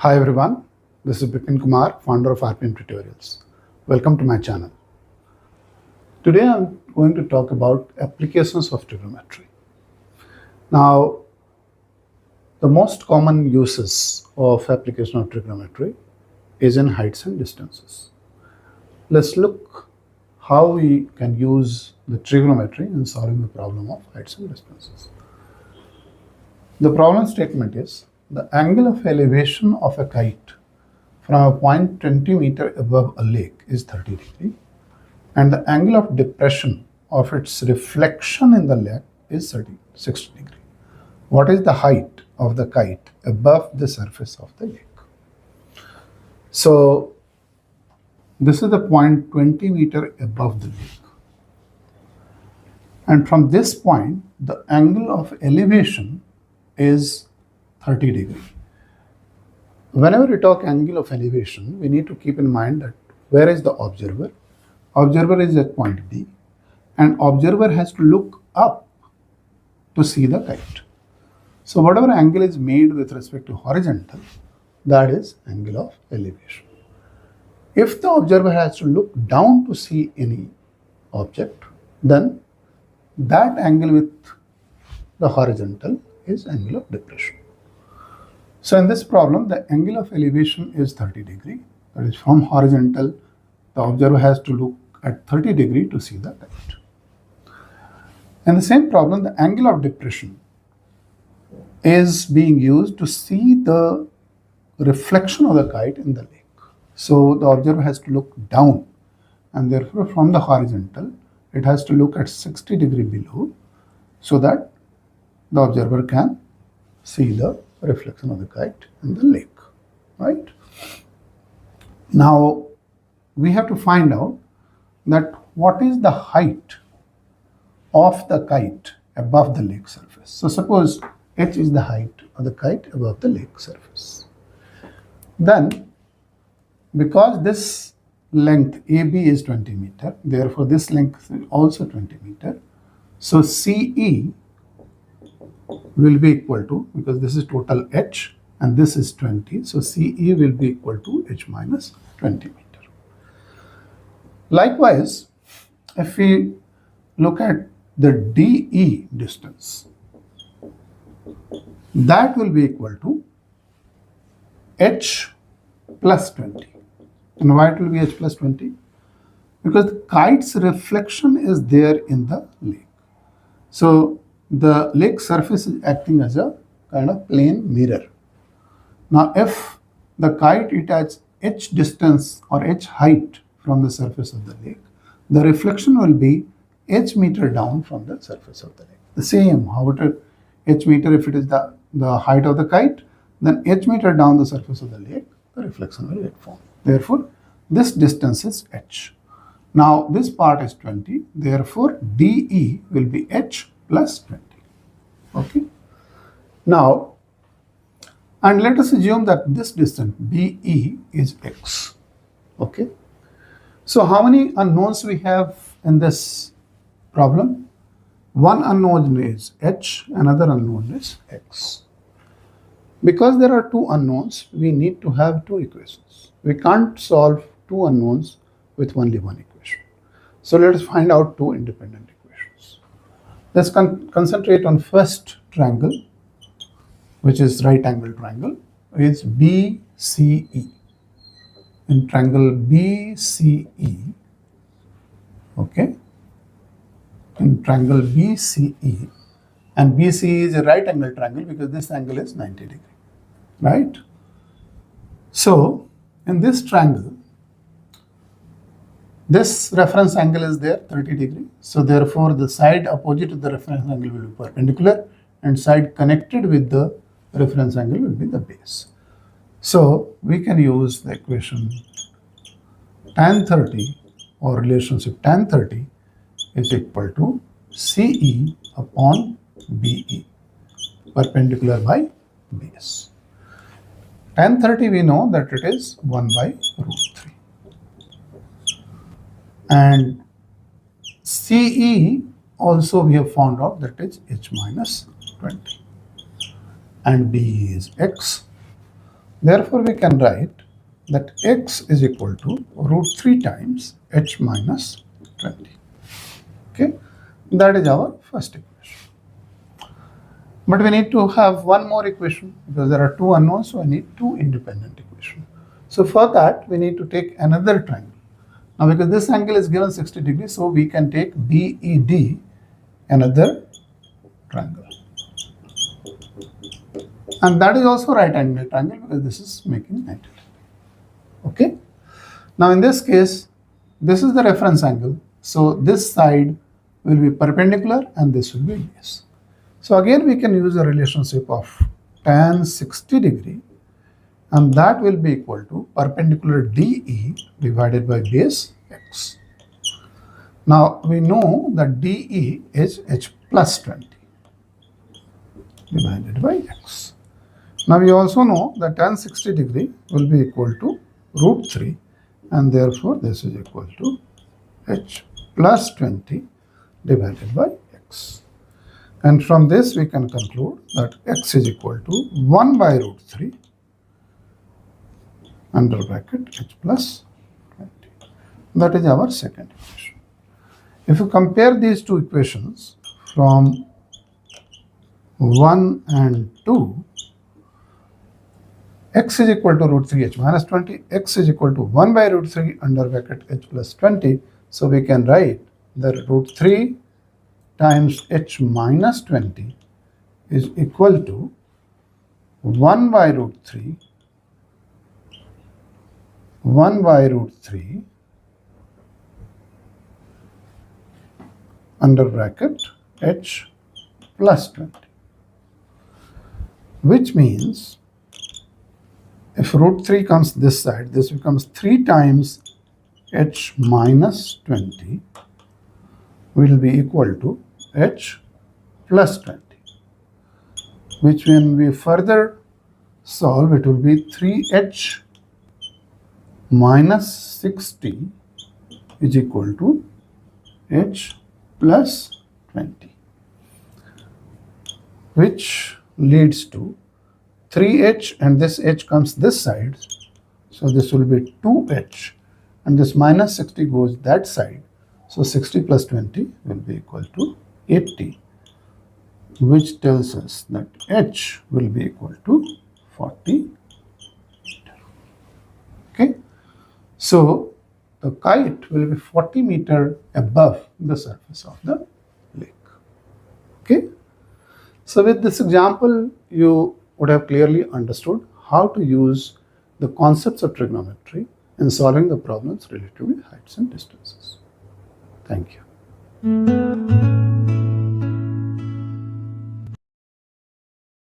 Hi everyone, this is Bipin Kumar, founder of RPM Tutorials. Welcome to my channel. Today I'm going to talk about applications of trigonometry. Now, the most common uses of application of trigonometry is in heights and distances. Let's look how we can use the trigonometry in solving the problem of heights and distances. The problem statement is the angle of elevation of a kite from a point 20 meter above a lake is 30 degree and the angle of depression of its reflection in the lake is 60 degree. What is the height of the kite above the surface of the lake? So this is the point 20 meter above the lake. And from this point, the angle of elevation is 30 degree. Whenever we talk angle of elevation, we need to keep in mind that where is the observer? Observer is at point B and observer has to look up to see the kite. So whatever angle is made with respect to horizontal, that is angle of elevation. If the observer has to look down to see any object, then that angle with the horizontal is angle of depression. So in this problem, the angle of elevation is 30 degree. That is from horizontal, the observer has to look at 30 degree to see the kite. In the same problem, the angle of depression is being used to see the reflection of the kite in the lake. So the observer has to look down and therefore from the horizontal, it has to look at 60 degree below so that the observer can see the reflection of the kite in the lake, right? Now, we have to find out that what is the height of the kite above the lake surface. So, suppose h is the height of the kite above the lake surface. Then, because this length AB is 20 meter, therefore this length is also 20 meter. So, CE will be equal to, because this is total h and this is 20, so CE will be equal to h minus 20 meter. Likewise, if we look at the DE distance, that will be equal to h plus 20. And why it will be h plus 20? Because the kite's reflection is there in the lake. So the lake surface is acting as a kind of plane mirror. Now, if the kite it has h distance or h height from the surface of the lake, the reflection will be h meter down from the surface of the lake. The same, however, h meter if it is the height of the kite, then h meter down the surface of the lake, the reflection will get formed. Therefore, this distance is h. Now, this part is 20, therefore, DE will be h plus 20. Okay. Now, and let us assume that this distance BE is x. Okay. So, how many unknowns we have in this problem? One unknown is h, another unknown is x. Because there are two unknowns, we need to have two equations. We can't solve two unknowns with only one equation. So, let us find out two independent equations. Let's concentrate on first triangle, which is right angle triangle, is BCE. In triangle BCE, okay, in triangle BCE, and BCE is a right angle triangle because this angle is 90 degree, right? So, in this triangle, this reference angle is there 30 degree. So, therefore, the side opposite to the reference angle will be perpendicular and side connected with the reference angle will be the base. So, we can use the equation tan 30 or relationship tan 30 is equal to CE upon BE, perpendicular by base. Tan 30 we know that it is 1 by root 3. And CE also we have found out that is h minus 20. And B is x. Therefore, we can write that x is equal to root 3 times h minus 20. Okay, that is our first equation. But we need to have one more equation because there are two unknowns, so I need two independent equations. So for that, we need to take another triangle. Now, because this angle is given 60 degrees, so we can take BED, another triangle. And that is also right angle triangle because this is making 90 degrees. Okay. Now, in this case, this is the reference angle. So this side will be perpendicular and this will be base. So again, we can use the relationship of tan 60 degree, and that will be equal to perpendicular DE divided by base x. Now, we know that DE is h plus 20 divided by x. Now, we also know that tan 60 degree will be equal to root 3, and therefore this is equal to h plus 20 divided by x. And from this we can conclude that x is equal to 1 by root 3 under bracket h plus 20. That is our second equation. If you compare these two equations from 1 and 2, x is equal to root 3 h minus 20, x is equal to 1 by root 3 under bracket h plus 20. So we can write that root 3 times h minus 20 is equal to 1 by root 3 under bracket h plus 20, which means if root 3 comes this side, this becomes 3 times h minus 20 will be equal to h plus 20, which when we further solve, it will be 3h minus 60 is equal to h plus 20, which leads to 3h, and this h comes this side, so this will be 2h, and this minus 60 goes that side, so 60 plus 20 will be equal to 80, which tells us that h will be equal to 40 meter. Okay, so the kite will be 40 meter above the surface of the lake. Okay, so with this example, you would have clearly understood how to use the concepts of trigonometry in solving the problems related to heights and distances. Thank you.